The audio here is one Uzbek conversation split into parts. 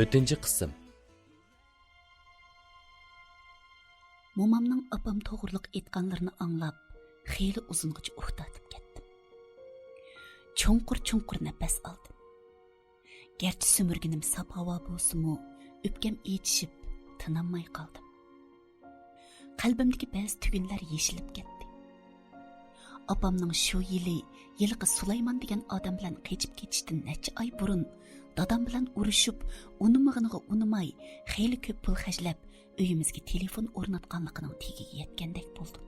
4-chi qism. Momamning apam to'g'riliq aytganlarini anglab, xeyli uzungacha uxtatib ketdim. Chunqur nafas oldim. Gerçi sümürgünüm sap hava bo'lsa-mu, öpkem içishib, tinamay qoldim. Qalbimdagi ba'zi tugunlar yeshilib ketdi. Apamning shu yilqi Sulaymon degan odam bilan qechib ketishdan necha oy burun dadam bilan urushib, unimig'iniga unimay, xeyli ko'p pul xajlab, uyimizga telefon o'rnatganligining tegiga yetgandek bo'ldim.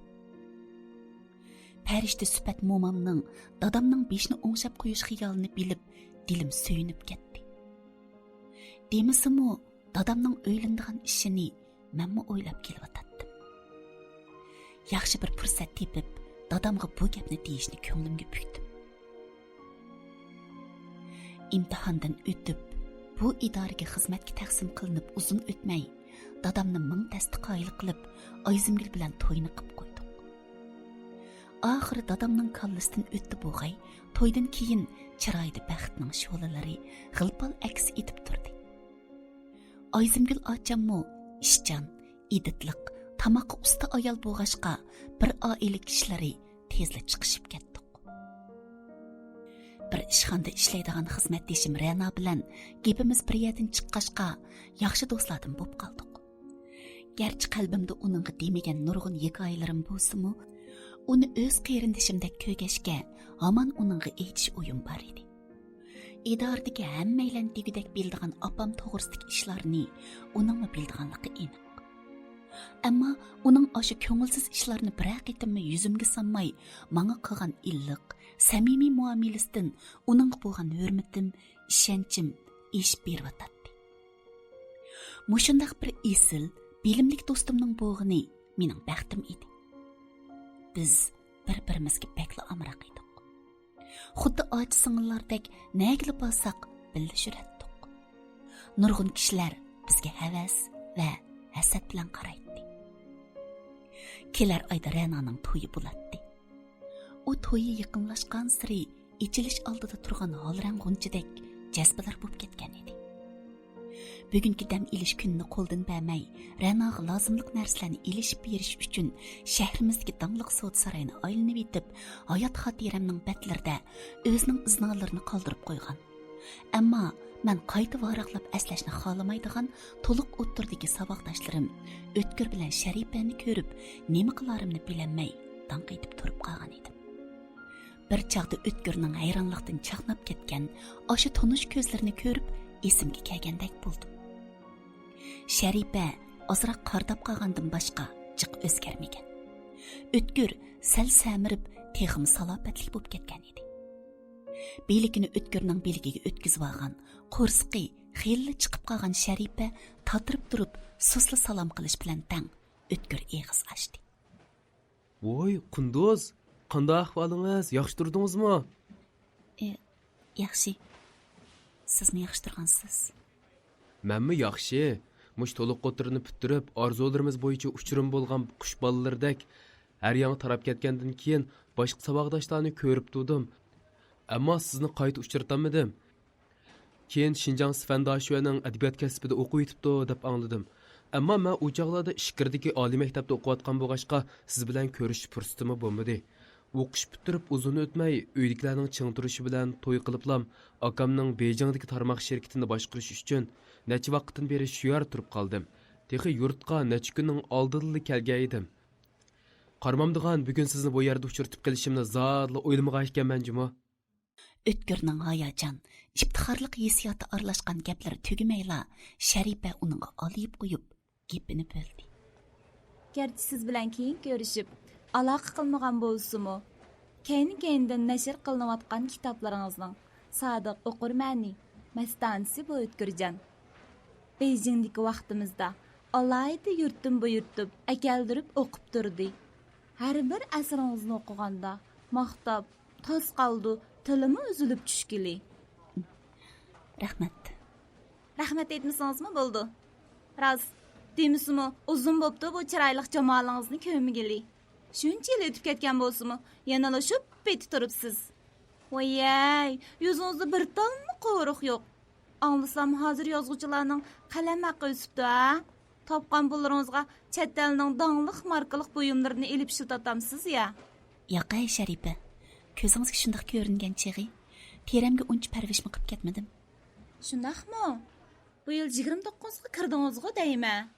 Farishta sifat momamning dadamning beshini o'ngshab qo'yish xiyolini bilib, dilim suyunib ketdi. Demisimu dadamning o'ylanadigan ishini menmi o'ylab kelyotdim. Yaxshi bir fursat tepib, dadamga bu gapni deyishni ko'nglimga bukdim. İmtihandan o'tib, bu idoraga xizmatga taqsim qilinib uzun o'tmay, dadamni ming tasdiqoyil qilib, Oyzimgil bilan to'yni qilib qo'ydik. Oxiri dadamning kallasidan o'tdi bo'g'ay, to'ydan keyin chiroyda baxtning sho'lalari g'ilpal aks etib turdi. Oyzimgil ochammo ishchan, iditliq, tamoqqa usta ayol bo'g'ashqa bir oila kishilari tezla chiqishib ketdi. Bir ishxonada ishlaydigan xizmatdoshim Rana bilan gapimiz bir yerdan chiqqashqa yaxshi do'stlardan bo'lib qoldik. Gerçi qalbimda uningga demagan nurg'un hikoyalarim bo'lsa-mu, uni o'z qarindishimdek ko'gashga hamon uningga aytish o'yim bor edi. Idoradagi hammaylan degidek bildigan opam to'g'risidagi ishlarni uningmi bildiganligi aniq. Ammo uning o'sha ko'ngilsiz ishlarni bir haqiqatmi yuzimga sanmay, menga qilgan illiq, samimiy muomalasidan uningga bo'lgan hurmatim, ishonchim ish berayotdi. Mushundaq bir esil, bilimlik do'stimning bo'g'ini mening baxtim edi. Biz bir-birimizga bekla amroq edik. Xuddi ochi singillardek nagli bo'lsak, birga yuratdik. Nurg'un kishilar bizga havas va hasad bilan qaraydi. Kelar oyda Rananing to'yi bo'ladi. U to'yi yaqinlashgan siri ichilish oldida turgan holrang g'unchidek jazbalar bo'lib ketgan edi. Bugungi dam ilish kunini qo'ldan bermay, Ranaga lozimlik narsalarni ilishib berish uchun shahrimizdagi dangliq sud saroyini aylanib yetib, hayot xotiramning batlarida o'zining iznolarini qoldirib qo'ygan. Ammo men qayta varaqlab aslashni xohlamaydigan to'liq o'tirdagi saboqdoshlarim O'tkir bilan Sharipani ko'rib, nima qilarimni bilolmay, tanqitib turib qolgan edim. Bir chaqda O'tkirning hayronlikdan chaqnab ketgan, o'sha tonish ko'zlarini ko'rib, esimga kelgandek bo'ldim. Sharipa ozroq qardab qolgandan boshqa jiq o'zgarmagan. O'tkir sal samirib, texim salobatlik bo'lib ketgan edi. Belikini O'tkirning beligiga o'tkizib olgan, qo'rsqi xeyli chiqib qolgan Sharipa tatirib turib, susli salom qilish bilan tang O'tkir eg'iz ochdi. Voy, Qunduz, qanday ahvolingiz? Yaxshi turdingizmi? Yaxshi. Sizmi yaxshi turgansiz? Menmi yaxshi. Mush to'liq o'tirini bitirib, orzularimiz bo'yicha uchurum bo'lgan qush bolalardek har yangi tarab ketgandan keyin boshqa saboqdoshlarni ko'rib turdim. Ammo sizni qayta uchirtamadim. Keyin Xinjiang Sifandashuaning adabiyot kasbida o'qib yetibdi deb angladim. Ammo men u chaqlarda Ishkirdagi oliy maktabda o'qiyotgan bo'lg'achqa siz bilan ko'rishish fursatimi bo'lmadi. O'qish bitirib uzun o'tmay uydagilarning ching turishi bilan to'y qiliblam akamning Beyjingdagi tarmoq shirkatini boshqarish uchun necha vaqtdan beri shu yer turib qoldim. Texi yurtqa necha kunning oldinda kelgan edim. Qarmamdigan bugun sizni bu yerda uchirtib qilishimni zotli o'ylamagan ekanman juma. O'tkirning hayajon, iftixorlik hissiyoti aralashgan gaplari tugamayla, Sharipa uningga olib qo'yib, gapini bo'ldi. Gerçi siz bilan keyin ko'rishib, aloqa qilmagan bo'lsa-mu, keyin-keyindan nashr qilinayotgan kitoblaringizning sodiq o'qirmani, mastanisi bu O'tkirjon. Beyjingdagi vaqtimizda alayda yurtdan bu yurtib, akaldirib o'qib turdi. Har bir asringizni o'qiganda maqtab, toz qoldi, tilimi uzilib tushgili. Rahmat. Rahmat etmasingizmi bo'ldi? Rost, demisimi, uzun bo'pti bu chiroyli jamoalingizni ko'migili. Shuncha yil o'tib ketgan bo'lsa-mu, yana shu peti turibsiz. Voyay, yuzingizda bir tommi qo'riq yo'q. Anlasam hazır yazğıcılarning qalam haqqı ösüpdü ha. Topqan pullarınızga chet elning dаңlıq markalıq buyumlarini elip şıldatamsız ya. Yo'q, ay Sharipa. Ko'zingizga shundoq ko'ringan chig'i. Teramga uncha parvishmi qilib ketmadim. Shundaqmi? Bu yil 29ga kirdingizga deyman.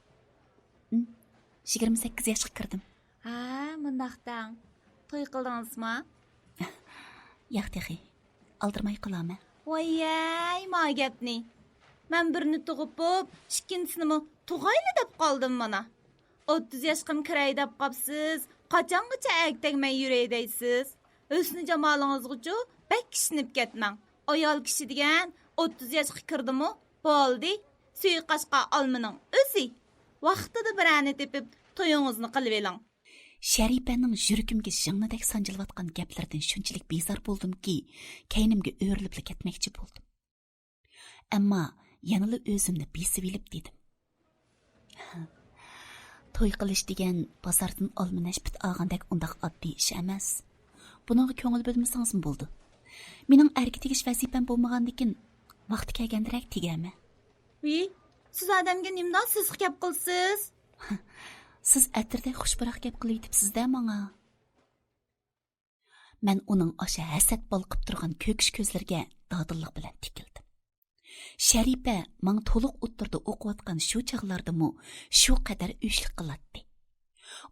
28 yoshga kirdim. Ha, mundaqdan. To'y qildingizmi? Yo'q, texi. Aldirmay qolaman. Voy, ma gapni. Men birini tug'ib bo'p, ikkinchisini tug'ayli deb qoldim mana. 30 yoshqim kiray deb qopsiz. Qachongacha aytagmay yuray deysiz? O'sni jamolingizga bak kishinib ketmang. Ayol kishi degan 30 yoshga kirdimi? Bo'ldi. Suyiqashqa olmaning o'zi. Vaqtida birani tepib to'yingizni qilib eling. Sharipaning yuragimga jingnidak sanjilayotgan gaplardan shunchalik bezor bo'ldimki, kaynimga o'rilib ketmoqchi bo'ldim. Ammo yanada o'zimni besib olib dedim. To'y qilish degan bozordan olma nashbit olgandek undaq oddiy ish emas. Buningga ko'ngil bo'lmasangiz bo'ldi. Mening erga tegish vazifam bo'lmagandikin, vaqti kelgandirek tegaman. Siz odamga nimdan siz gap qilsiz? Siz atirda xushbaroq gap qilib yetibsiz-da menga. Men uning o'sha hasad balqib turgan ko'kish ko'zlariga dodillik bilan tikildim. Sharipa men to'liq o'ttirda o'qiyotgan shu chog'lardami shu qadar o'shlik qiladi.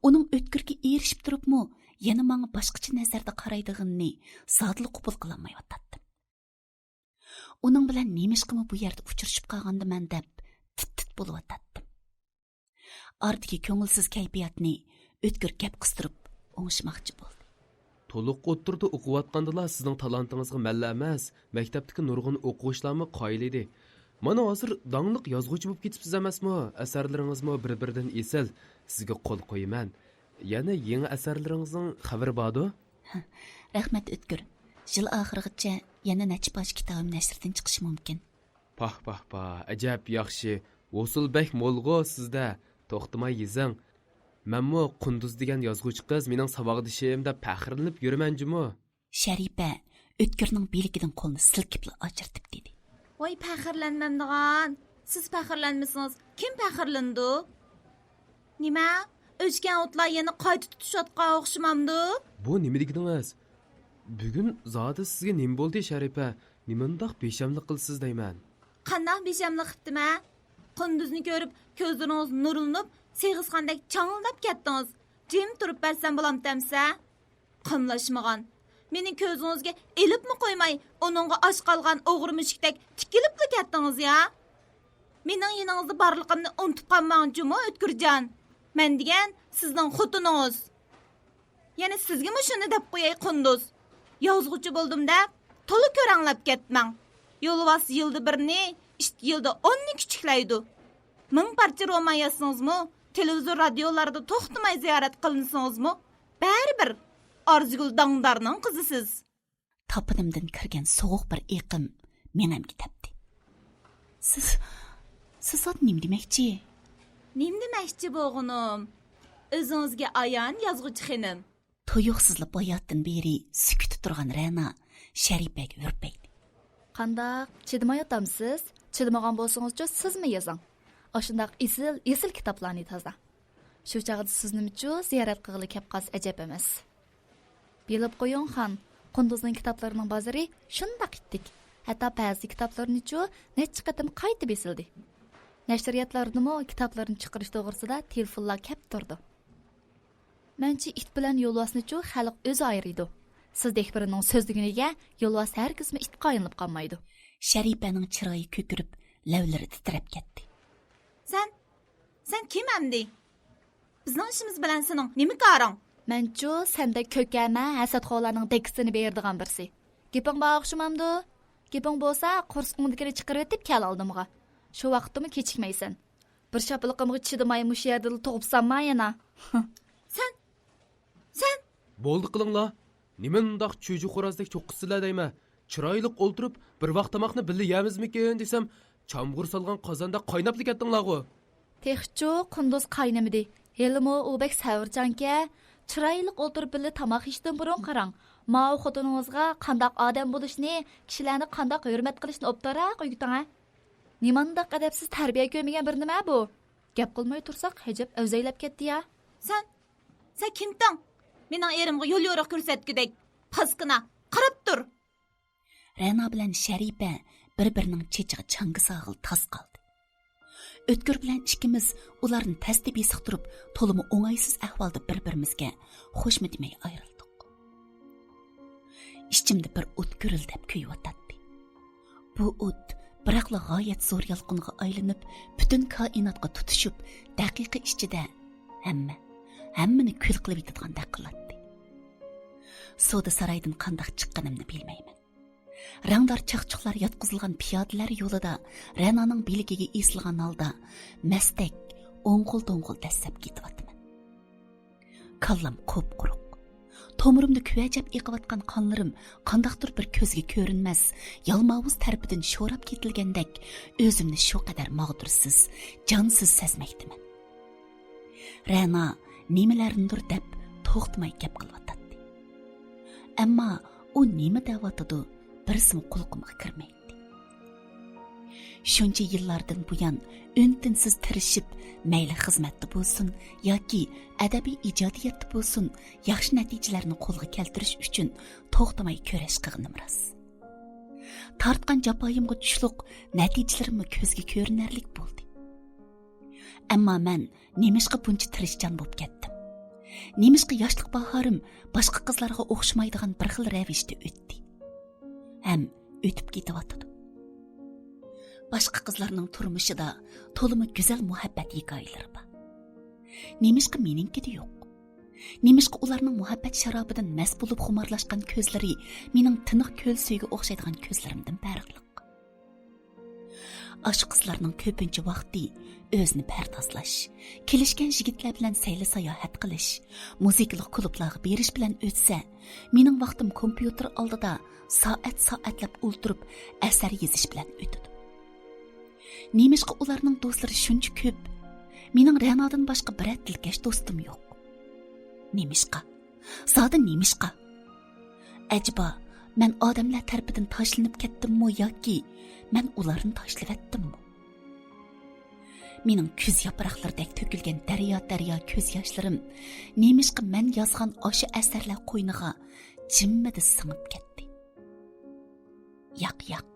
Uning o'tkirga erishib turibmi, yana menga boshqacha nazarda qaraydiganini zodli qabul qilolmayotdim. Uning bilan nemishqimi bu yerda uchrashib qolgandiman deb tit bo'layotdim. Ardiki ko'ngilsiz kayfiyatni o'tkir gap qistirib o'ngishmoqchi bo'ldi. To'liq o'ttirdi o'qiyotgandila sizning talantingizga malla emas, maktabdagi nurg'un o'quvchilarmi qoyil edi. Mana hozir dаңlıq yozuvchi bo'lib ketibsiz emasmi? Asarlaringizmi bir-biridan esel. Sizga qo'l qo'yaman. Yana yangi asarlaringizning xabari bordi? Rahmat o'tkir. Yil oxirigacha yana necha bosh kitobim nashrdan chiqishi mumkin. Pah, ajab yaxshi. Usulbek mo'lg'o sizda. To'xtamay yezing. Menmo Qunduz degan yozuvchi qiz mening saboqdishim deb faxrlanib yuramanjimi? Sharipa o'tkirning belikidan qo'lni silkib ochirtib dedi. Voy faxrlanmamdigan. Siz faxrlanmasangiz kim faxrlandi? Nima? O'chgan o'tlar yana qayta tutishayotgan o'xshamamdi? Bu nima deganingiz? Bugun zodi sizga nima bo'ldi Sharipa? Nimandaq beshamlik qilsiz deyman. Qanday beshamlik qiptimi? Qunduzni ko'rib ko'zlaringiz nurlanib, seg'izgandek changildab ketdingiz. Jim turib bersam bo'lamtamsa? Qimlashmagan. Mening ko'zingizga elibmi qo'ymay, uningga och qolgan o'g'ri mushukdek tikilibli ketdingiz ya. Mening yaningizda borligimni unutib qolmangchi-mi, O'tkirjon? Men degan sizning xotiningiz. Yana sizga shuni deb qo'yay Qunduz. Yozg'uchi bo'ldim deb to'liq ko'ranglab ketmang. Yo'lvas yilda birni, ikki yilda 10 ni kichiklaydi. Ming parcha roman yozsangizmi, televizor radiolarda to'xtamay ziyorat qilinsangizmi, baribir Arzigul Dangdarning qizisiz. Tapınımdan kirgan soğuk bir iqim menamga tepdi. Siz ot nim demakchi? Nim demakchi bo'g'unim? O'zingizga ayon yozg'uchi xonim. Tuyuqsizlik bayotdan beri sukut turgan Rana Sharipaga o'rpaydi. Qandaq chidmayotamsiz? Chidmagan bo'lsangiz-chi sizmi yozing? Oshundaq esil kitoblarni toza. Shu chaqda sizning-chi ziyorat qilg'ili kep qaz ajab emas. Bilib qo'ying xon, Qunduzning kitoblarining bozori shundaq itdik. Hatto ba'zi kitoblarni-chi necha qatim qaytib esildi. Nashriyatlardami kitoblarni chiqarish to'g'risida telefonlar kep turdi. Menchi it bilan yo'lvasni-chi xalq o'zi ayriydi. Sizdek birining so'zliginiga yo'lvas hargizmi it qoyinib qolmaydi. Sharipaning chiroyi ko'kirib, lavlari titrab ketdi. Sen kim amdi? Bizning ishimiz bilan sening nima qaring? Menchi senda ko'kama hasadxo'larning dekisini berdigan birsi. Geping bor o'xshamamdi? Geping bo'lsa, qo'rsqingdikini chiqarib etib kel oldimga. Shu vaqtimi kechikmaysan. Bir shapiliqimga chidamay mush yerda to'g'ibsanma yana. Sen Bo'ldi qilinglar. Nimandaq cho'ji xo'rozdek cho'qqisilar deyman. Chiroyliq o'ltirib bir vaqt tomoqni birga yemizmikin desam, chamg'ur solgan qozonda qaynab ketdinglar-ku. Texchu Qunduz qaynamidi. Helimo u bek savrjanka. Chiroyliq o'ltirib birga tomoq yishdan burun qarang. Mao xotiningizga qandaq odam bo'lishni, kishilarni qandaq hurmat qilishni o'ptara qo'ygutan. Nimandaq adabsiz tarbiya ko'rmagan bir nima bu? Gap qilmay tursak, hijab avzaylab ketdi ya. Sen kimdin? Mening erimga yo'l yo'riq ko'rsatgudek. Paskina, qarab tur. Ra'no bilan Sharifa bir-birining chechiga changi sog'il tas qoldi. O'tkir bilan ikkimiz ularni tasdi besiq turib, to'limi o'ng'aysiz ahvolda bir-birimizga xo'shmi demay ayrildik. Ichimda bir o't gurildab kuyayotdi. Bu o't biroqla g'oyat zo'r yolqinga aylanib, butun koinotga tutishib, daqiqa ichida hammani kul qilib yetadigan qiladi. Soda saroydan qandoq chiqqanimni bilmayman. Rangdor chaqchuqlar yotqizilgan piyodalar yo'lida Ra'noning biligiga esilgan holda mastak o'ng'il-do'ng'il dastlab ketyapman. Kallam qop-quruq. Tomirimda kuvajab eqiyotgan qonlarim qandoqdir bir ko'zga ko'rinmas, yalmavuz tarafidan sho'rab ketilgandek o'zimni shu qadar mag'dursiz, jonsiz sezmoqdaman. Ra'no nimalarnidir deb to'xtamay gap qilyotdi. Ammo u nima deyotdi? Birisimi qulqimga kirmaydi. Shuncha yillardan buyon untinsiz tirishib, mayli xizmatda bo'lsin yoki adabiy ijodiyatda bo'lsin, yaxshi natijalarni qo'lga keltirish uchun to'xtamay kurash qilganim rost. Tortgan jafoyimga tushliq natijalarimni ko'zga ko'rinarlik bo'ldi. Ammo men nemishqa buncha tirishchan bo'lib ketdim. Nemishqa yoshlik bahorim boshqa qizlarga o'xshamaydigan bir xil ravishda o'tdi. Ham o'tib ketyotdi. Boshqa qizlarning turmushida to'limi go'zal muhabbat hikoyalari bor. Nemishqa meninkida yo'q. Nemishqa ularning muhabbat sharobidan mast bo'lib xumorlashgan ko'zlari mening tiniq ko'l suyiga o'xshaydigan ko'zlarimdan farqli. Aşk qizlarning ko'pincha vaqti o'zini pardozlash, kelishgan yigitlar bilan sayli sayohat qilish, muzikalik klublarga berish bilan o'tsa, mening vaqtim kompyuter oldida soatlab o'ltirib asar yozish bilan o'tadi. Nemishqa ularning do'stlari shuncha ko'p, mening Ra'nodan boshqa bir tilkash do'stim yo'q. Nemishqa? Zoda nemishqa? Ajaba, men odamlar tarafidan tashlanib ketdimmi yoki men ularni tashlab etdimmi? Mening ko'z yaproqlaridek to'kilgan daryo ko'z yoshlarim nemishqa men yozgan o'sha asarlar qo'yniga jimmida singib ketdi. Yo'q.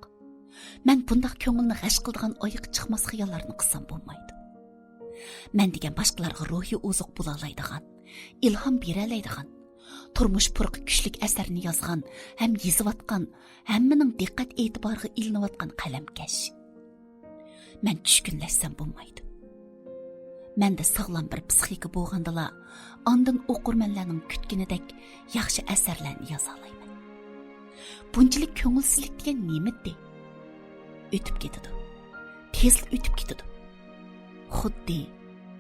Men bundoq ko'ngilni g'ash qiladigan oyiq chiqmas xiyollarni qilsam bo'lmaydi. Men degan boshqalarga ruhiy oziq bo'la oladigan, ilhom bera oladigan, turmush purqi kuchlik asarni yozgan, ham yozayotgan, hammaning diqqat e'tiboriga ilinayotgan qalamkash. Men tushkunlashsam bo'lmaydi. Menda sog'lom bir psixika bo'lgandala, ondan o'qirmanlarning kutganidek yaxshi asarlarni yoza olayman. Bunchalik ko'ngilsizlik degan nima-de? O'tib ketadi. Tez o'tib ketadi. Xuddi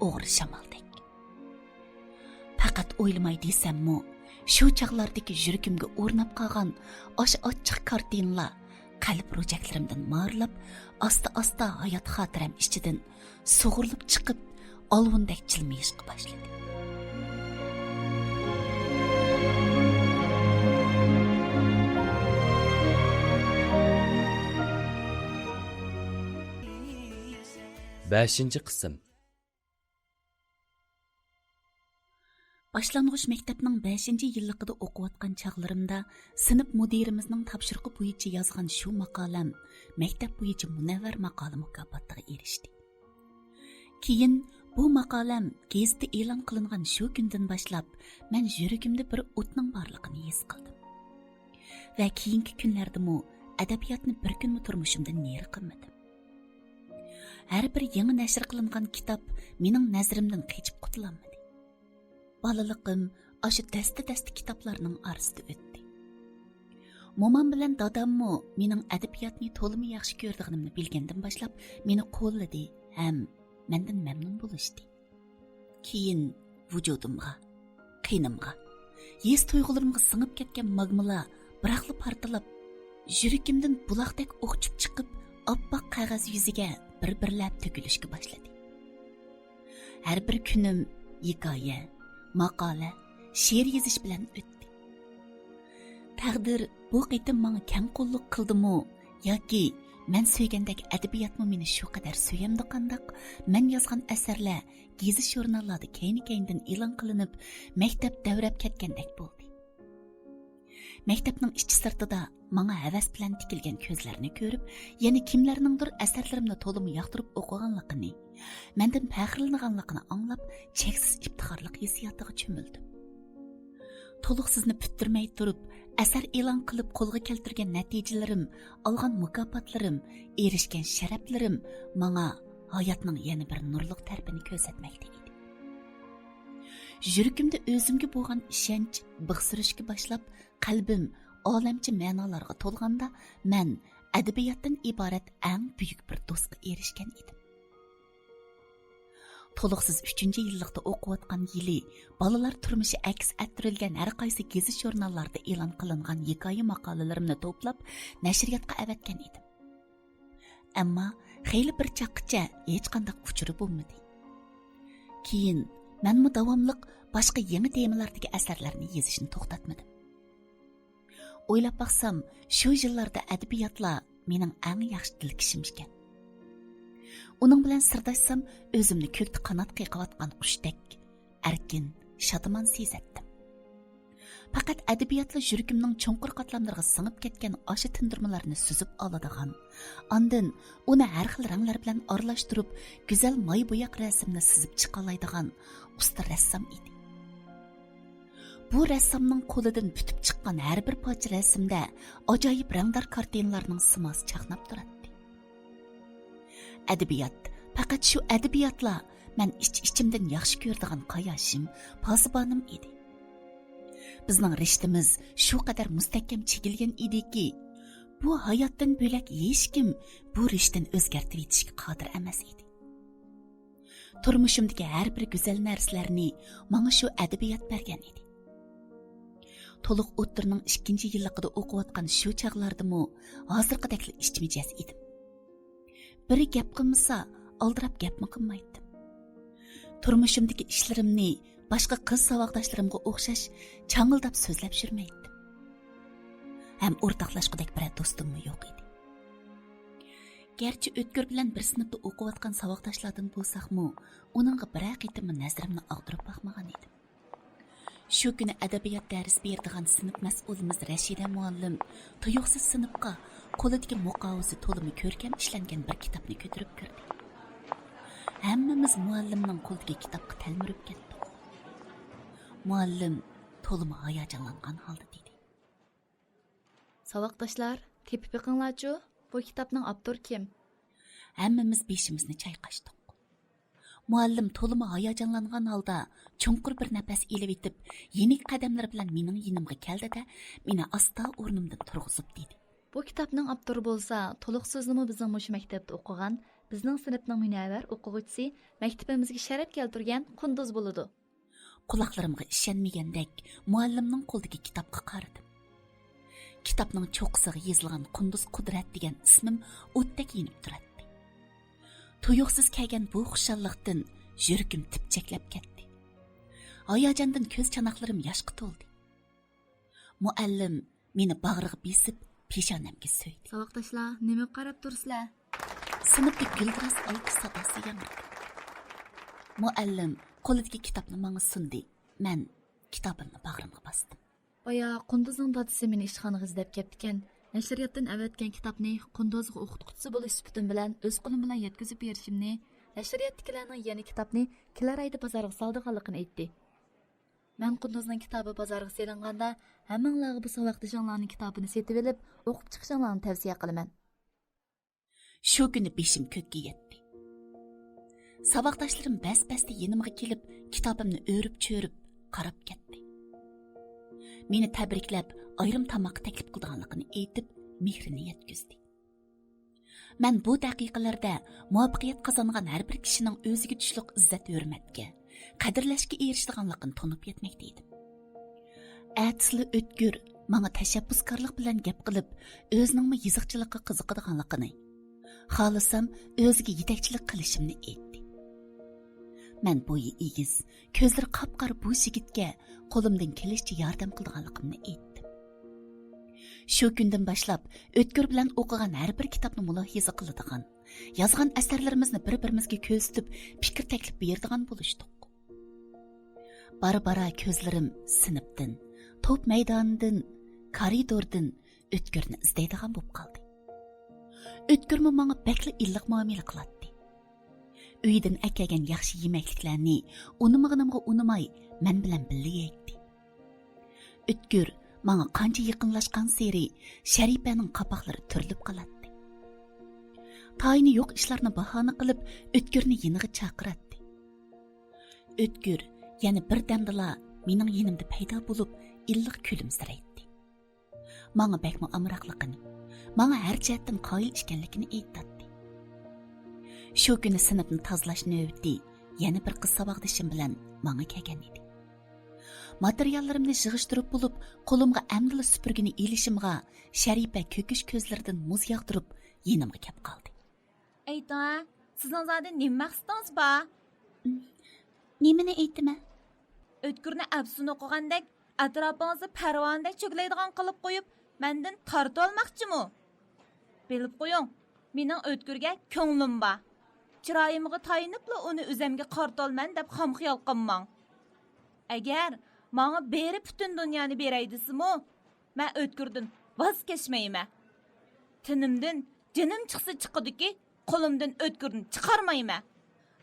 o'g'ri shamoldek. Faqat o'ylamay desam-mu, shu chaqlardagi yuragimga o'rnab qolgan o'sha ochiq kartinalar qalb ro'jaklarimdan mo'rlab, asta hayot xotiram ichidan sug'urilib chiqib, olvundek jilmayishga boshladi. Beshinchi qism. Boshlang'ich maktabning 5-yilligida o'qiyotgan chog'larimda sinf mudirimizning topshiriqi bo'yicha yozgan shu maqolam maktab bo'yicha munavvar maqola mukofotiga erishdi. Keyin bu maqolam gazetda e'lon qilingan shu kundan boshlab men yuragimda bir o'tning borligini his qildim. Va keyingi kunlarda adabiyotni bir kunmi turmushimdan neri qilmadim. Har bir yangi nashr qilingan kitob mening nazarimdan qechib qutulolmadi. Balaliqim aşı dasta kitaplarning orasida o'tdi. Momam bilan dadammo mening adabiyotni to'limi yaxshi ko'rganimni bilgandan boshlab meni qo'lladi ham mendan mamnun bo'lishdi. Keyin vujudimga, qinimga, his tuyg'ularimga singib ketgan magmalar biroqli partilab, yuragimdan buloqdek o'qchib chiqib, oppoq qog'oz yuziga bir-birlab to'kilishga boshladi. Har bir kunim hikoya, maqola, she'r yozish bilan o'tdi. Taqdir bu qitim menga kam qo'lliq qildimi yoki Мен сөйгендегі әдебиятмы мені шу қадар сөйемді қандақ, мен yazған әсәрлер гезит журналларда кейін-кейінден илан қылынып, мәктәп дәврәп кеткендек болды. Мәктәпнің ішчі сыртыда маңа әвәс білән тікілген көзләрні көріп, яны кимләрніңдір әсәрлерімді толымы яқтырып оқығанлықыны, мәнден пәхірлінғанлықыны аңлап, чексіз іптихарлық есиятыға чөмілдім. Толықсызны пүттірмей тұрып, әсәр илан қылып қолға келтірген нәтижелерім, алған мүкапатларым, ерішкен шәрәплерім маңа hayatның яны бір нұрлық тәрпіні көзетмәкте еді. Жүргімді өзімге болған ішенч, бұқсырышке башлап, қалбім olamchi ma'nolarga to'lganda men adabiyotdan iborat eng buyuk bir do'stga erishgan edim. To'liqsiz 3-yillikda o'qiyotgan yili bolalar turmushi aks ettirilgan har qaysi gazet jurnallarda e'lon qilingan hikoya maqolalarimni to'plab nashriyotga avatgan edim. Ammo xeyli bir chaqqicha hech qanday uchuri bo'lmadi. Keyin menmi davomliq boshqa yangi temalardagi asarlarni yozishni to'xtatmadim. O'ylab baqsam, shu yillarda adabiyotlar mening eng yaxshi tilkishim ekan. Uning bilan sirdashsam, o'zimni ko'kda qanot qiqayotgan qushdek erkin, shodaman sezatdim. Faqat adabiyotlar yuragimning cho'nqur qatlamlariga singib ketgan o'sha tindirmalarni suzib oladigan, ondan uni har xil ranglar bilan aralashtirib, go'zal moy bo'yoq rasmni sizib chiqa oladigan usta rassom edi. Bu rassomning qo'lidan putib chiqqan har bir parcha rasmda ajoyib rangdor kartinalarning simosi chaqnab turadi. Adabiyot, faqat shu adabiyotlar men ichimdan yaxshi ko'radigan qayoshim, pozibonim edi. Bizning rishtimiz shu qadar mustahkam chekilgan ediki, bu hayotdan bo'lak hech kim bu rishtani o'zgartirib etishga qodir emas edi. Turmushimdagi har bir go'zal narsalarni menga shu adabiyot bergan edi. To'liq o'ttirning 2-yilligida o'qiyotgan shu chaqlardimi hozirgidek ishchimijaz edim. Biri gap qilmasa, aldirab gapmi qilmaydim. Turmushimdagi ishlarimni boshqa qiz saboqdoshlarimga o'xshash changildab so'zlab yurmaydim. Ham o'rtoqlashqudek bir do'stimmi yo'q edi. Gerçi o'tkir bilan bir sinfda o'qiyotgan saboqdoshlardan bo'lsaqmi, uningga bir qitimni nazarimni og'dirib boqmagan edim. Shu kuni adabiyot dars beradigan sinf mas'ulimiz Rashida muallim tuyuqsiz sinfga qo'lidagi muqovuzi to'limi ko'rkam ishlangan bir kitobni ko'tarib kirdi. Hammamiz muallimning qo'lidagi kitobga talmirib ketdik. Muallim to'limi hayajonlangan holda dedi: Saboqdoshlar, tepib yiqinglarchu, bu kitobning avtori kim? Hammamiz beshimizni chayqashdik. Muallim to'limi hayajonlangan holda chunqur bir nafas elib etib, yenik qadamlar bilan mening yonimga keldi-da, meni asta o'rnimdan turg'izib dedi: Bu kitobning avtori bo'lsa, to'liq so'zlimi bizning mush maktabda o'qigan, bizning sinfning munavvar o'quvchisi, maktabimizga sharaf keltirgan Qunduz bo'ladi. Quloqlarimga ishonmagandek, muallimning qo'lidagi kitobga qaradim. Kitobning cho'qqisiga yozilgan Qunduz Qudrat degan ismim o'tdek yenib turadi. Tuyuqsiz kelgan bu xushalliqdan yuragim tipchaklab ketdi. Hayajondan ko'z chanoqlarim yoshga to'ldi. Muallim meni bag'riga besib, peshonamga so'ydi. Saboqdoshlar, nima qarab tursizlar? Sinfda guldiras olqish sadosi yangradi. Muallim qo'lidagi kitobni menga sundi. Men kitobimni bag'rimga bosdim. Boya Qunduzning dadisi meni ishxonaga izlab ketgan. Nashriyotdan avatgan kitobni Qunduzga o'qituvchisi bo'lish sifatim bilan o'z qo'lim bilan yetkazib berishimni, nashriyotdagilarning yana kitobni kelar oyda bozorga soldiganligini aytdi. Men Qunduzning kitobi bozorga selinganda, hammanglarga bu saboqdoshlarning kitobini setib olib, o'qib chiqishinglarni tavsiya qilaman. Shu kuni beshim ko'kka yetdi. Saboqdoshlarim bas-basda yenimga kelib, kitobimni o'rib-cho'rib qarab ketdi. Meni tabriklab, ayrim tamoqqa taklif qilganligini aytib, mehrini yetkazdi. Men bu daqiqalarda muvaffaqiyat qozongan har bir kishining o'ziga tushliq izzat-hurmatga, qadrlashga erishganligini tonib yetmoqda edim. Atisli o'tgur menga tashabbuskorlik bilan gap qilib, o'zining yiziqchilikqa qiziqadiganligini, xohlasam o'ziga yetakchilik qilishimni aytdi. Men bo'yi egiz, ko'zlari qop-qora bu yigitga qo'limdan kelishicha yordam qilganligimni aytdim. Shu kundan boshlab o'tkir bilan o'qigan har bir kitobni mulohiza qiladigan, yozgan asarlarimizni bir-birimizga ko'zitib, fikr taklif beradigan bo'lishdik. Bara-bara ko'zlarim sinibdan, to'p maydonidan, koridordan o'tkirni izlaydigan bo'lib qoldi. O'tkirmi menga bakli illiq muomala qiladi. Uydan akagan yaxshi yemakliklarni unimag'inimga unimay men bilan birga yeydi. O'tkir menga qancha yaqinlashgan seri Sharipaning qapoqlari turilib qoladi. Tayini yo'q ishlarni bahona qilib o'tkirni yeniga chaqiradi. O'tkir yana bir damdala mening yenimda paydo bo'lib illiq kulimsiraydi. Menga bakmi amroqligini, menga har jihatdan qoyil ekanligini aytadi. Shu kuni sinfni tozalash navbati yana bir qiz saboqdashim bilan menga kelgan edi. Materiallarimni yig'ishtirib bo'lib, qo'limga amdila supurgini ilishimga Sharipa ko'kish ko'zlaridan muz yog'dirib, yenimga kelib qoldi. Ayting, sizning zodi nima maqsadingiz bor? Nimani aytdimi? O'tkirni afsun o'qigandek, atrofingizni parvondek cho'klaydigan qilib qo'yib, mendan tortib olmoqchimi? Bilib qo'ying, mening o'tkirga ko'nglim bor. Chiroyimga tayinibla uni o'zimga qartolman deb xam xiyol qilmang. Agar menga berib butun dunyoni beraydisizmi, men o'tkirdan voz kechmayman. Tinimdan jinim chiqsa chiqadiki, qo'limdan o'tkirni chiqarmayman.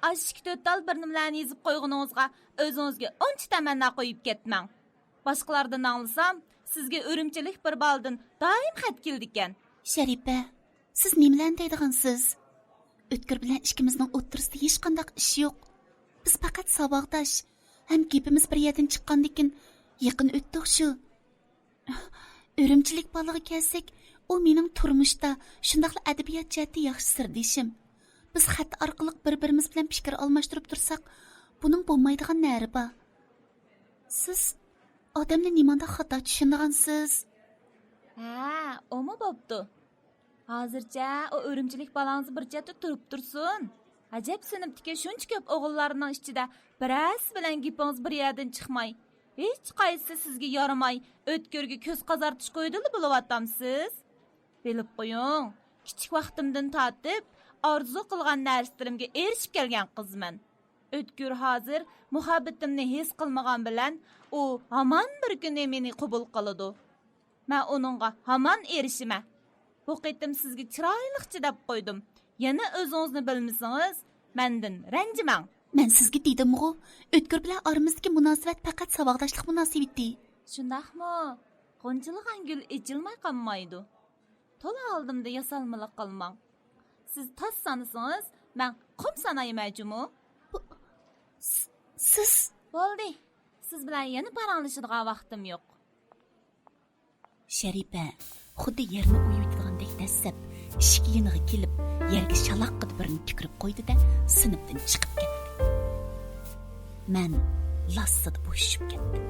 Ashki to'tal bir nimalarni yozib qo'yguningizga o'zingizga uncha tamanna qo'yib ketmang. Boshqalardan anglasam, sizga o'rimchilik bir baldan doim xat keldi ekan. Sharipa, siz nimalarni deydigansiz? O'tkir bilan ikkimizning o'ttirisida hech qanday ish yo'q. Biz faqat saboqdosh, ham gapimiz bir yerdan chiqqandan yaqin o'tdik shu. O'rimchilik baliga kelsak, u mening turmushda shundaqla adabiyot jihati yaxshi sirdishim. Biz xat orqali bir-birimiz bilan fikr almashtirib tursak, buning bo'lmaydigan nari bor. Siz odamni nimanda xato tushungansiz? Ha, omi bo'pti. Hozircha o o'rimchilik balansi bir chetda turib tursin. Ajab sinfdagi shuncha ko'p o'g'illarning ichida birasi bilan gapingiz bir yerdan chiqmay, hech qaysi sizga yaramay, o'tkirga ko'z qazartish qo'ydili bo'layotamsiz. Bilib qo'ying, kichik vaqtimdan tortib orzu qilgan narsalarimga erishib kelgan qizman. O'tkir hozir muhabbatimni his qilmagan bilan u hamon bir kun meni qabul qiladi. Men uningga hamon erishiman. Bu qitim sizga chiroyli chidab qo'ydim. Yana o'zingizni bilmasangiz, mendan ranjimang. Men sizga dedim-ku, o'tkir bilan oramizdagi munosabat faqat saboqdoshlik munosabati. Shundaqmi? Qo'nchilgan gul echilmay qolmaydi. To'la oldimda yasalmalik qilmang. Siz tosh sanasangiz, men qum sanaymanmi? Siz bo'ldi. Siz bilan yana paranglashadigan vaqtim yo'q. Sharipa xuddi yerni uyutgandek dastlab ishga yeniga kelib, yerga shaloq qilib birini tukirib qo'ydi-da, sinfdan chiqib ketdi. Men lassada bo'shib ketdim.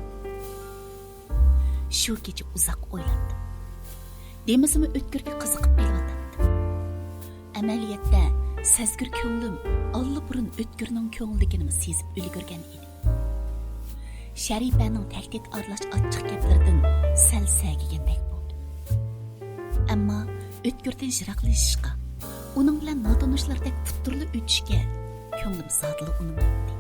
Shu kecha uzoq o'ylandim. Demasimi o'tkirga qiziqib qelyapti. Amaliyotda sezgir ko'nglim allburun o'tkirning ko'ngilligini sezib ulgurgan edi. Sharipaning tahdid aralash ochiq gaplaridan sal sagigandek bo'ldi. Ammo o'tkirdan yiroqlashishga, uning bilan notanishlardek puturli o'tishga ko'nglim zodli unmaydi.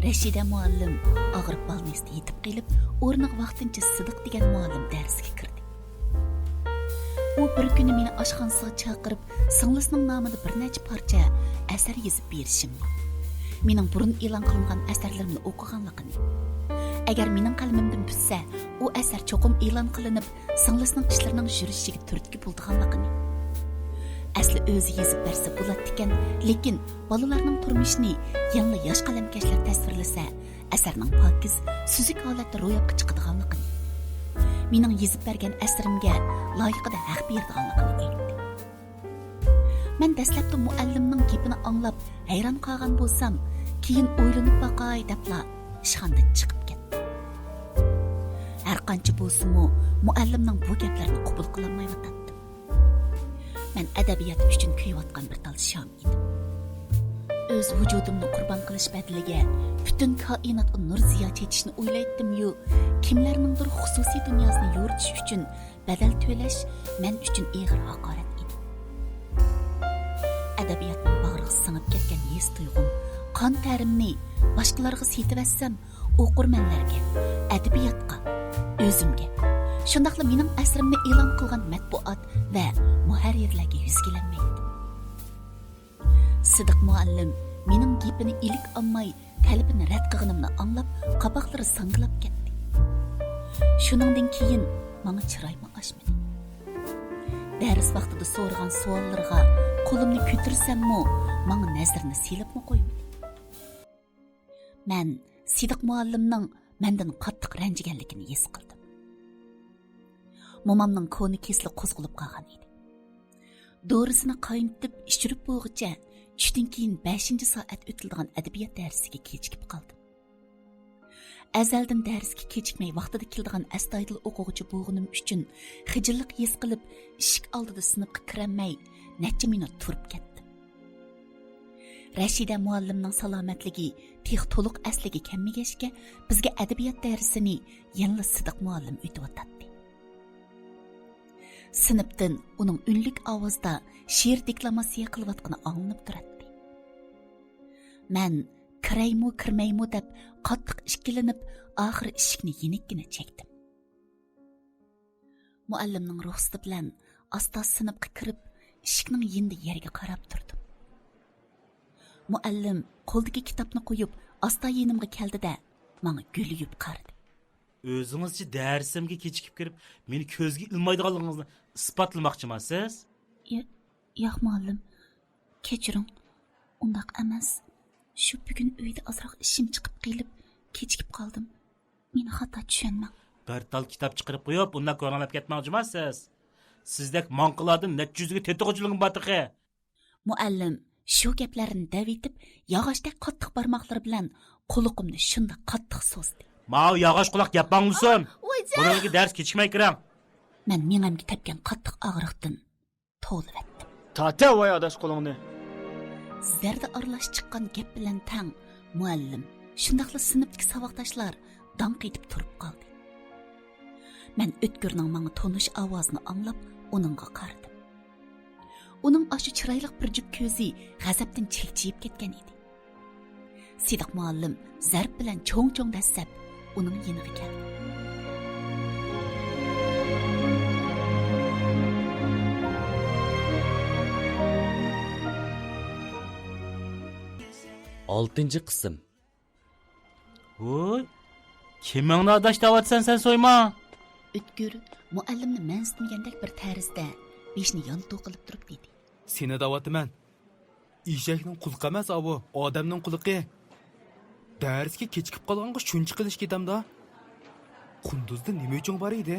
Rashida muallim og'ir balnesda yetib kelib, o'rniga vaqtincha Sidiq degan muallim darsiga kirdi. U bir kuni meni oshxonasiga chaqirib, singlisining nomida bir necha parcha asar yozib berishimni, mening burun e'lon qilingan asarlarimni o'qiganligini, agar mening qalamimdan bitsa, u asar cho'qim e'lon qilinib, singlisining ishlarining yurishiga turtki bo'lganligini, asli o'zi yozib bersa bo'ladi ekan, lekin bolalarning turmushini yangi yosh qalamkashlar tasvirlasa, asarning pokiz, suzuk holatda ro'yobga chiqadiganligini, mening yozib bergan asarimga loyiqida haq beradiganligini aytdi. Men dastlabda muallimning gapini anglab, hayron qolgan bo'lsam, keyin o'ylanib boqay debla ishxonadan chiqib ketdim. Har qancha bo'lsa-mu, muallimning bu gaplarini qabul qilolmayotdim. Men adabiyot uchun kuyayotgan bir tal sham edim. o'z vujudimni qurbon qilish badaliga butun koinotga nur ziyo chechishni o'ylaydim-yu, kimlarningdir xususiy dunyosini yoritish uchun badal to'lash men uchun og'ir haqorat edi. Adabiyotning bag'riga singib ketgan his tuyg'um, qon tarimni boshqalarga setivassam, o'qirmanlarga, adabiyotga, o'zimga, shundaqla mening asrimni e'lon qilgan matbuot va muharrirlarga yuzlanmaydi. Sidiq muallim mening gapini ilik olmay, talabini rad qilganimni anglab, qaboqlari sangilab ketdi. Shuningdan keyin menga chiroyim ochmadi. Dars vaqtida so'rgan savollarga qo'limni ko'tirsammi, menga nazarni silibmi qo'ymadi. Men Sidiq muallimning mendan qattiq ranjiganligini his qildim. Momamning koni kesli qo'zg'alib qolgan edi. Dorisini qaynitib ishirib bo'g'icha, tushdan keyin 5-soat o'tilgan adabiyot darsiga kechikib qoldim. Azaldan darsga kechikmay vaqtida keladigan astoydil o'quvchi bo'lganim uchun xijillik his qilib, eshik oldida sinfga kirolmay, necha minut turib ketdim. Rashida muallimning salomatligi tex to'liq asliga kelmagachga bizga adabiyot darsini yangi Sidiq muallim o'tib o'tadi. Sinfdan uning unlik ovozda she'r deklamasiya qilayotgani anglanib turadi. Men kiraymu kirmaymu deb qattiq ikkilanib, oxiri eshikni yenikkina chekdim. Muallimning ruxsati bilan asta sinfga kirib, eshikning yendi yerga qarab turdim. Muallim qo'ldagi kitobni qo'yib, asta yenimga keldi-da, menga guliyib qaradi. O'zingizchi darsimga kechikib kirib, meni ko'zga ilmaydiganligingizni isbotlamoqchimisiz? Yo'q muallim, kechiring. Undaq emas. Shu bugun uyda ozroq ishim chiqib qilib, kechikib qoldim. Meni xato tushunmang. Bir tal kitob chiqarib qo'yib, undan ko'rinib ketmoqchimisiz? Sizdek monqilardan necha yuzga tetig'ichiligim bordiqi? Muallim shu gaplarni davitib, yog'ochdek qattiq barmoqlari bilan quloqimni shunda qattiq so'zdi. Ma'u yog'och quloq gapangmisan? Buningga dars kechikmay kiring. Men mengamga tepgan qattiq og'riqdan to'lib Tata voy adash qo'lingni. Zarda aralash chiqqan gap bilan tang muallim, shundaqla sinfdagi saboqdoshlar danq etib turib qoldi. Men o'tkirning menga tonish ovozini anglab, uningga qaradim. Uning aşı chiroyli bir jup ko'zi g'azabdan chekchiyib ketgan edi. Sidiq muallim zarb bilan cho'ng-cho'ng dasab uning yeniga keldi. Oltinchi qism. Voy, kimingni adash davatsan sen so'yma? O'tkir muallimni mansitmagandek bir tarzda beshni yonto qilib turib dedi. Seni davatıman. Eshakning qulqi emas bu, odamning qulqi. Darsga kechikib qolganga shuncha qilish ketamda. Qunduzda nima uchun bor edi?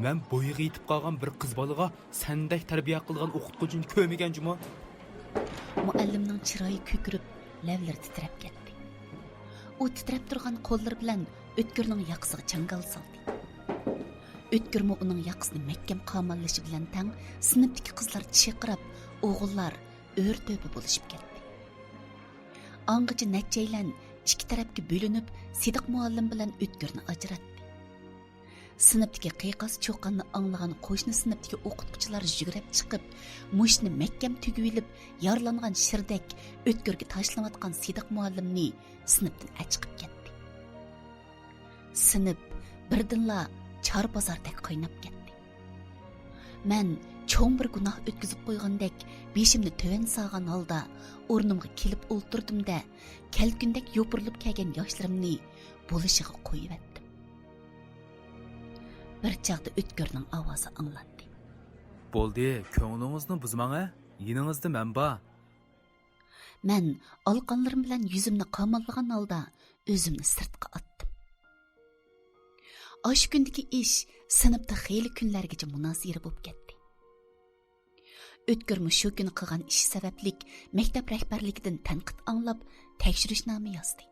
Men bo'yiga yetib qolgan bir qiz bolaga sendek tarbiya qilgan o'qituvchini ko'rmagan juma. Muallimning chiroyi ko'kirib, lavlari titrab ketdi. U titrab turgan qo'llari bilan o'tkirning yoqasiga changal soldi. O'tkirmi uning yoqasini mahkam qamollashi bilan tang sinfdagi qizlar chiqirib, o'g'illar o'rto'pi bo'lishib ketdi. Angacha natchaylan ikki tarafga bo'linib, Sidiq muallim bilan o'tkirni ajratdi. Sinfdagi qiyoqas cho'qqanni anglagan qo'shni sinfdagi o'qituvchilar yugurib chiqib, mushni mahkam tugilib, yorlangan shirdek o'tkirga tashlanayotgan Sidiq muallimni sinfdan chiqib ketdi. Sinf birdinla chor bozordek qaynab ketdi. Men cho'ng bir gunoh o'tkazib qo'ygandek, beshimni to'van solgan holda o'rnimga kelib o'ltirdim-da, kelgundek yopirilib kelgan yoshlarimni bo'lishiga qo'yib etdim. Bir chaqda o'tkirning ovozi anglandi. Bo'ldi, ko'nglingizni buzmang-a. Yiningizda men bor. Men olqonlarim bilan yuzimni qamollagan holda o'zimni sirtqa otdim. Osh kundagi ish sinfda xeyli kunlargacha munozira bo'lib ketdi. O'tkirmi shu kun qilgan ish sabablik maktab rahbarligidan tanqid anglab, tekshirishnoma yozdi.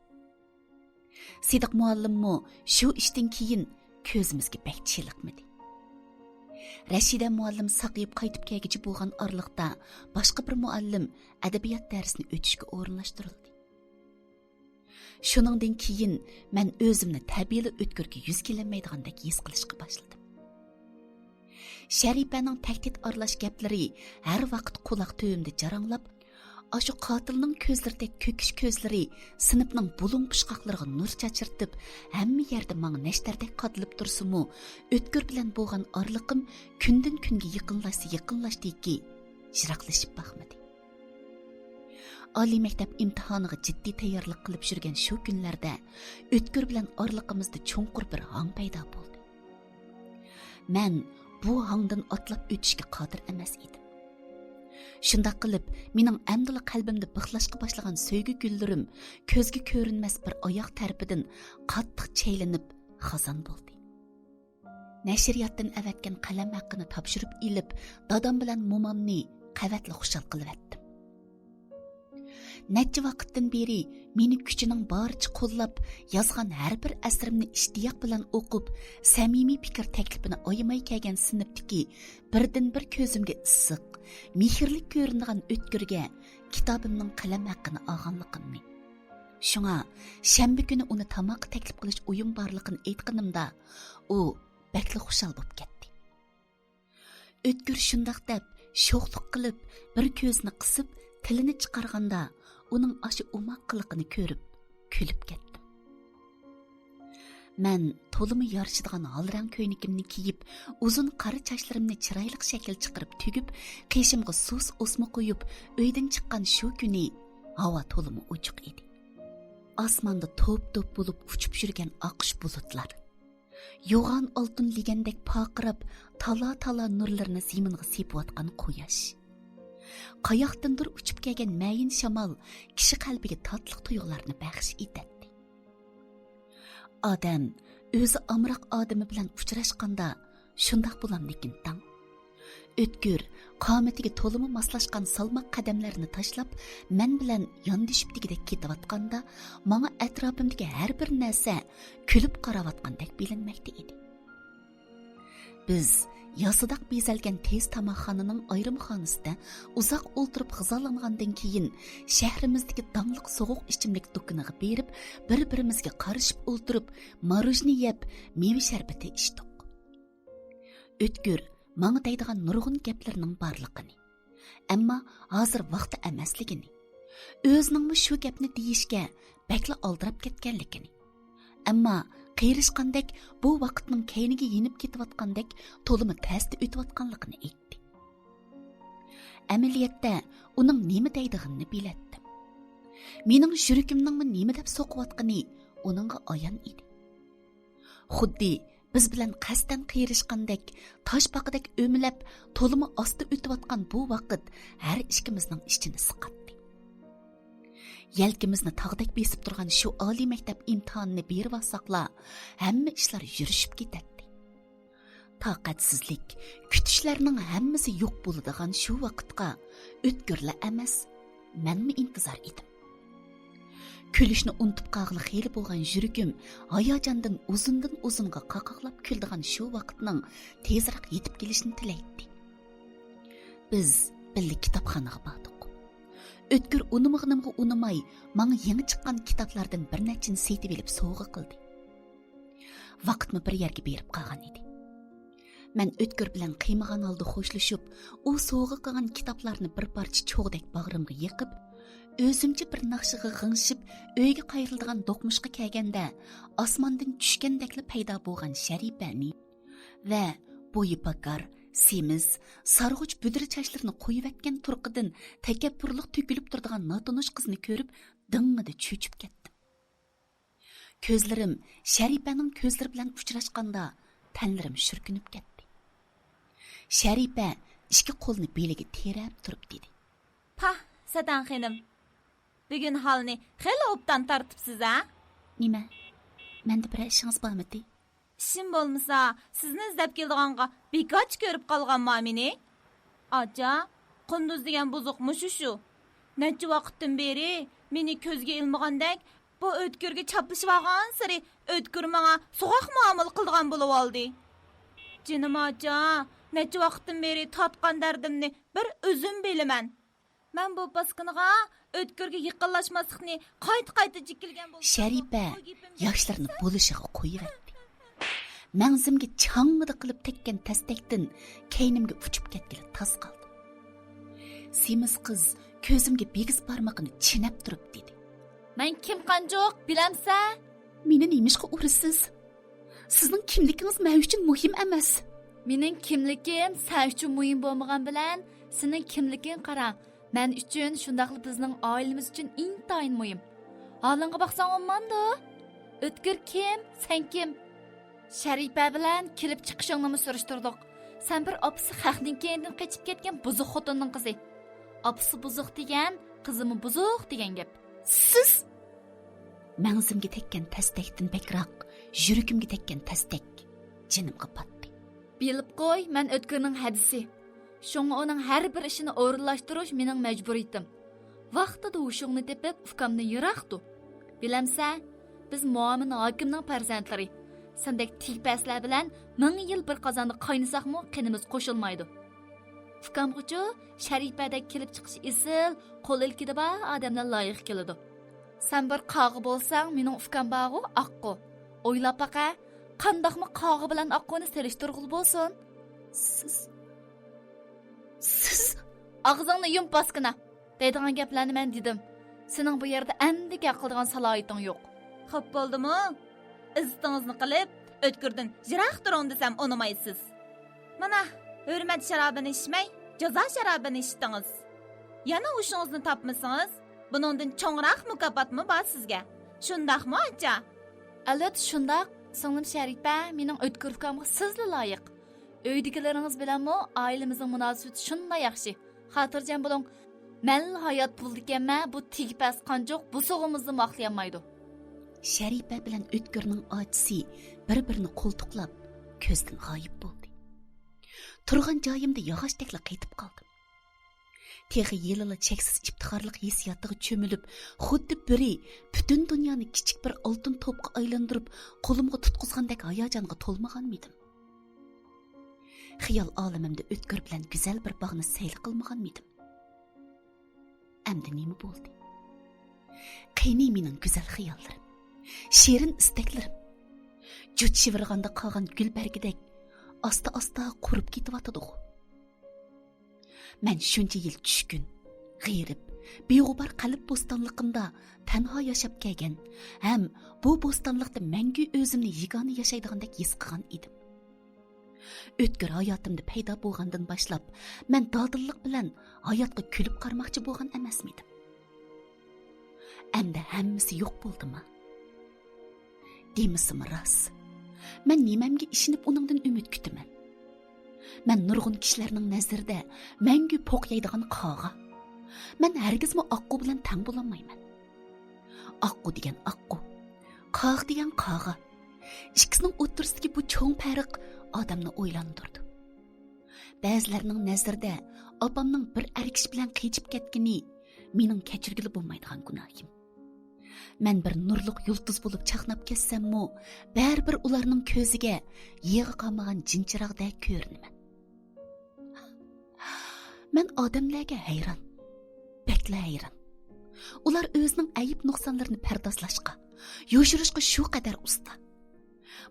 Sidiq muallimmi shu ishdan keyin ko'zimizga bak chiliqmadi. Rashida muallim saqayib qaytib kelgichi bo'lgan orliqda boshqa bir muallim adabiyot darsini o'tishga o'rinlashtirildi. Shuningdan keyin men o'zimni tabiiy o'tkirga yuz kelmaydigandek his qilishga boshladim. Sharipaning tahdid aralash gaplari har vaqt quloq tövimda jaranglab, ashu qotilning ko'zlaridek ko'kish ko'zlari sinfning bulung pushqoqlariga nur chachirtib, hamma yerda menga nashtardek qotilib tursa-mu, o'tkir bilan bo'lgan orliqim kundan kunga yaqinlashdiki, yiroqlashib boqmadi. Oliy maktab imtihoniga jiddiy tayyorlik qilib yurgan shu kunlarda o'tkir bilan orliqimizda cho'nqur bir hang paydo bo'ldi. Men bu hangdan otlab o'tishga qodir emas edim. Shunda qilib, mening amdila qalbimda bixlashga boshlagan so'ygi gullarim ko'zga ko'rinmas bir oyoq tarafidan qattiq chaylinib xazon bo'ldi. Nashriyotdan avatgan qalam haqqini topshirib ilib, dadam bilan momamni qavatli xushal qilib etdim. Necha vaqtdan beri meni kuchining boricha qo'llab yozgan har bir asrimni ishtiyoq bilan o'qib, samimiy fikr taklifini oyimay kelgan sinfdagi birdan bir ko'zimga issiq, mehrlik ko'rinadigan o'tkirga kitobimning qalam haqqini olganligimni. Shunga shanba kuni uni tamoq taklif qilish o'yim borligini aytganimda, u bakli xushal bo'lib ketdi. O'tkir shundoq deb sho'xlik qilib, bir ko'zni qisib, tilini chiqarganda uning aşı umaq qiliqini ko'rib, kulib ketdim. Men to'limi yarışadigan halrang ko'ynakimni kiyib, uzun qora sochlarimni chiroyli shakl chiqarib tugib, qeshimga sus o'sma qo'yib, uydan chiqqan shu kuni havo to'limi ochiq edi. Osmonda to'p-to'p bo'lib uchib yurgan oqish bulutlar, yo'g'on oltin ligandek paqirab, tala-tala nurlarni ziminga sepayotgan quyosh. Qayoqdandir uchib kelgan mayin shamol kishi qalbiga tatliq tuyg'ularni baxsh etadi. Odam o'zi amroq odami bilan uchrashganda shundoq bo'lamdikin tang. O'tkir qomatiga to'limi moslashgan salmoq qadamlarini tashlab, men bilan yondishib degidek ketayotganda, menga atrofimdagi har bir narsa kulib qarayotgandek bilinmoqda edi. Biz yosidaq bezalgan tez tamoqxonaning ayrimxonasida uzoq o'ltirib g'izolangandan keyin shahrimizdagi damliq sovuq ichimlik do'koniga berib, bir-birimizga qarashib o'ltirib, marojni yeb, meva sharbati ichdik. O'tkir menga deydigan nurg'un gaplarning borligini, ammo hozir vaqti emasligini, o'ziningmi shu gapni deyishga bakla oldirab ketganligini, ammo qiyirishqandek bu vaqtning keyniga yenib ketayotgandek to'limi tasda o'tayotganligini aytdi. Amaliyotda uning nima deydig'ini bilatdim. Mening yuragimningmi nima deb so'qiyotgani uningga ayon edi. Xuddi biz bilan qasdan qiyirishqandek, tosh baqidek o'milab, to'limi osti o'tayotgan bu vaqt har ikkimizning ichini siqatdi. Yelkimizni tog'dek besib turgan shu oliy maktab imtihonini berib olsaqla, hamma ishlar yurishib ketadi. Taqatsizlik, kutishlarning hammasi yo'q bo'ladigan shu vaqtga o'tkirla emas, menmi intizor edim. Kulishni unutib qolg'ili xeyli bo'lgan yuragim hayajondan uzunga qaqoqlab kuldigan shu vaqtning tezroq yetib kelishini tilaydi. Biz birga kitobxonaga bordik. O'tkir unimig'inimga unimay, menga yangi chiqqan kitoblardan bir nechini setib olib sovg'a qildi. Vaqtni bir yerga berib qolgan edi. Men o'tkir bilan qiymagan holda xo'shlashib, u sovg'a qilgan kitoblarni bir parcha cho'g'dek bag'rimga yiqib, o'zimcha bir naqshiga g'ingshib, uyga qayriladigan do'qmishga kelganda, osmondan tushgandekli paydo bo'lgan Sharipani va bo'yi pakar, semiz, sarg'uch budri chachlarini qo'yivatgan turqidan takabburlik to'kilib turadigan notonush qizni ko'rib, ding'ida cho'chib ketdim. Ko'zlarim Sharipaning ko'zlari bilan uchrashganda, tanlarim shurkinib ketdi. Sharipa ikki qo'lini beliga terab turib dedi: "Pah, Sadan xonim. Bugun holni xeyli obdan tartibsiz, ha? Nima? Menda bir ishingiz bormi?" İşim bo'lmasa, sizni izlab kelganға bekoch ko'rib qolganman meni. Acha, Qunduz degan buzuq mushu. Necha vaqtdan beri meni ko'zga ilmagandek, bu o'tkirga chaplashib olgan sari o'tkir menga so'g'aq muomala qilgan bo'lib oldi. Jinim acha, Neçe vaqtdan beri tatqan dərdimni bir özüm biləmən. Mən bu baskınığa ötkürge yıqınlaşmaslıqni qayta jikilgen bolsam. Şerife yaşlarını buluşuğa koyuverdi. Məngzimge çаңмыды qılıp tekken təstekdin keynimge uçup ketkili tas qaldı. Semiz qız közümge begiz parmağını çinep durup dedi. Men kim qanjoq bilamsa? Meni nemişqa urisiz? Sizning kimliginiz men uchun muhim emas. Mening kimligim sen uchun muhim bo'lmagan bilan, sening kimliging qarang. Men uchun shundaqli bizning oilamiz uchun intayin muhim. Holingga baqsang olmamdi? O'tkir kim? Sen kim? Sharifa bilan kelib chiqishingni surishtirdik. Sen bir opsi xalqning keyindan qochib ketgan buzuq xotinning qizi. Opsi buzuq degan, qizimi buzuq degan gap. Siz Məngzimge tekken təstekdin bekroq, yuragimge tekken təstek jinimga patdi. Bilib qo'y, men o'tkirning hadisi. Şoňa onun her bir işini o'rinlashtirish mening majburiyatim. Vaqtida hushingni tepib, ukamdan yiroqdi. Bilamsa, biz Muamin hokimning farzandlari. Sendek tipaslar bilan 1000 yil bir qozonda qaynasaqmi, qinimiz qo'shilmaydi. Ukamg'uchu Sharifadek kelib chiqish esil, qo'l ilkida ba odamlar loyiq keladi. Sen bir qog'i bo'lsang, mening ukam bog'u oqqu. O'ylab baqa, qandoqmi qog'i bilan oqquni selishtirg'ul bo'lsin? Siz Ağzını yum baskına. Deydiğen gaplarni men dedim. Sening bu yerda andiga qildigan salohiyating yo'q. Xo'p bo'ldimi? İztingizni qilib, o'tkirdan jiroq turing desam unamaysiz. Mana, hurmat sharobini ichmay, jazo sharobini ichdingiz. Yana o'shingizni topmasangiz, buningdan cho'ngroq mukofotmi bor sizga? Shundaqmi, acha? Albatta shundaq. Singlim Sharifa mening o'tkir ukamga sizli loyiq. Uydagilaringiz bilanmi ailemizning munosabati shunday yaxshi. Xotirjam bo'ling. Men hayot pul deganman, bu tigipas qanjoq bu so'g'imizni maqlayolmaydi. Sharifa bilan o'tkirning ochisi bir-birini qo'ltiqlab ko'zdan g'oyib bo'ldi. Turgan joyimda yog'ochdekla qaytib qoldim. Texi yelila cheksiz iftixorlik hissiyotiga cho'milib, xuddi biri butun dunyoni kichik bir oltin to'pga aylantirib, qo'limga tutqizgandek hayajonga to'lmagan edim. Xiyol olamimda o'tkir bilan go'zal bir bog'ni sayl qilmagan edim. Endi nima bo'ldi? Qayni mening go'zal xiyollarim, shirin istaklarim. Jut shivirganda qolgan gul bargidek asta-asta qurib ketyotdi. Men shuncha yil tushkun, g'irib, beg'ubar qalb bo'stonliqimda tanho yashab kelgan, ham bu bo'stonliqda mangu o'zimni yagona yashaydigandek his qilgan edim. O'tkir hayotimda paydo bo'lgandan boshlab, men dodillik bilan hayotga kulib qarmoqchi bo'lgan emasmidim. Endi hammasi yo'q bo'ldimi? Demisim rost. Men nimamga ishinib uningdan umid kutaman. Men nurg'un kishilarning nazarida mangu po'qyaydigan qog'a. Men hargizmi oqqu bilan tang bo'lolmayman. Oqqu degan oqqu, qog' degan qog'a. Ikkisining o'rtasidagi bu cho'ng farq odamni o'ylantirdi. Ba'zilarning nazarida opamning bir erkish bilan qechib ketgani mening kechirgili bo'lmaydigan gunohim. Men bir nurliq yulduz bo'lib chaqnab ketsam-mu, baribir ularning ko'ziga yig'i qolmagan jinchiroqdek ko'rinaman. Men odamlarga hayron, bakla hayron. Ular o'zining ayib nuqsonlarini pardozlashga, yoshirishga shu qadar usta.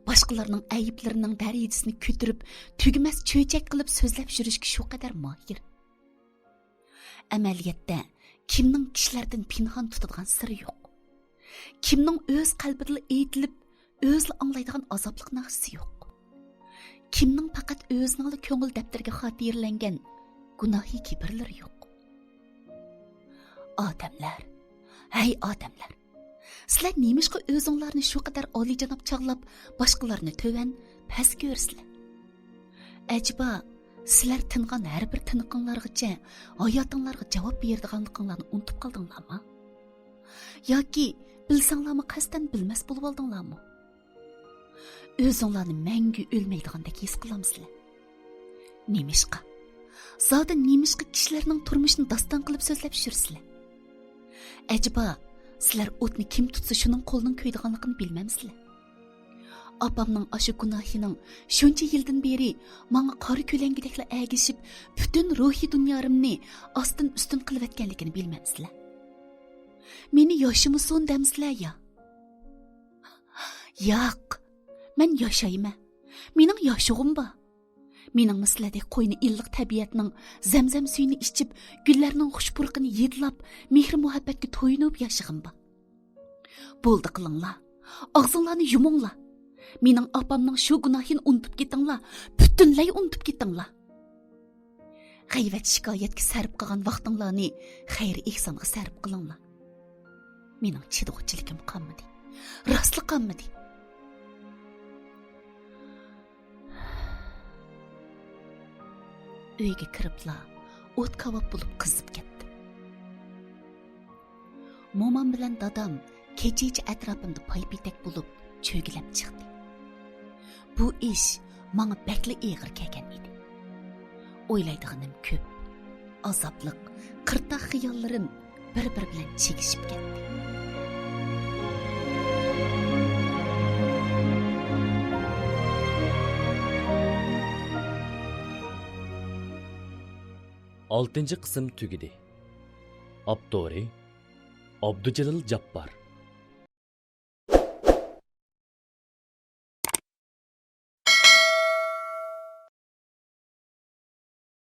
Boshqalarning ayiblarining darajasini ko'tarib, tugmas cho'chak qilib so'zlab yurishga shu qadar mohir. Amaliyotda kimning kishilardan pinhon tutadigan siri yo'q. Kimning o'z qalbida aytilib, o'zi anglaydigan azoblik naqsi yo'q. Kimning faqat o'zining ko'ngil daftarga xotirlangan gunohi kibrlari yo'q. Odamlar, hey odamlar, sizlar nemishqa o'zinglarni shu qadar oliyjanob chog'lab, boshqalarni to'van past ko'rsizlar? Ajba, sizlar tingan har bir tiniqinglargacha hayotinglarga javob beradiganliginglarni unutib qoldinglarmi? Yoki bilsanglarmi qasdan bilmas bo'lib oldinglarmi? O'zinglarni mangu o'lmaydigandek his qilamsizlar. Nemishqa? Zoda nemishqa kishilarning turmushini daston qilib so'zlab yursizlar? Ajba, sizlar o'tni kim tutsa shuning qo'lining ko'ydiganligini bilmamsizlar? Apamның aşı günahının şuncha yildan beri manga qora ko'langidekla әгішіп, bütün ruhi dunyorimni ostin ustin qilib etganligini bilmaysizlar. Meni yoshimison damsizlar ya? Yo'q. Men yashayman. Mening yoshug'im bor. Mening misladek qo'yni illiq tabiatning zamzam suyini ichib, gullarning xushpurqini yedlab, mehr muhabbatga to'yinib yashag'im bor. Bo'ldi qilinglar. Og'zinglarni yuminglar. Mening opamning shu gunohini unutib ketinglar, butunlay unutib ketinglar. G'ayvat shikoyatga sarf qilgan vaqtinglarni xayr ehsonga sarf qilinglar. Mening chidg'uchiligim qolmadi. Rostlik qolmadi. Uyga kiribla o't kavob bo'lib qizib ketdi. Momam bilan dadam kecha atrofimda paypitak bo'lib cho'gilab chiqdi. Bu ish menga bakli eg'ir kelgan edi. O'ylaydiganim ko'p. Azobliq, qirtaq xiyollarim bir-bir bilan chekishib ketdi. Oltinchi qism tugidi. Abduri Abdujalil Jabbor.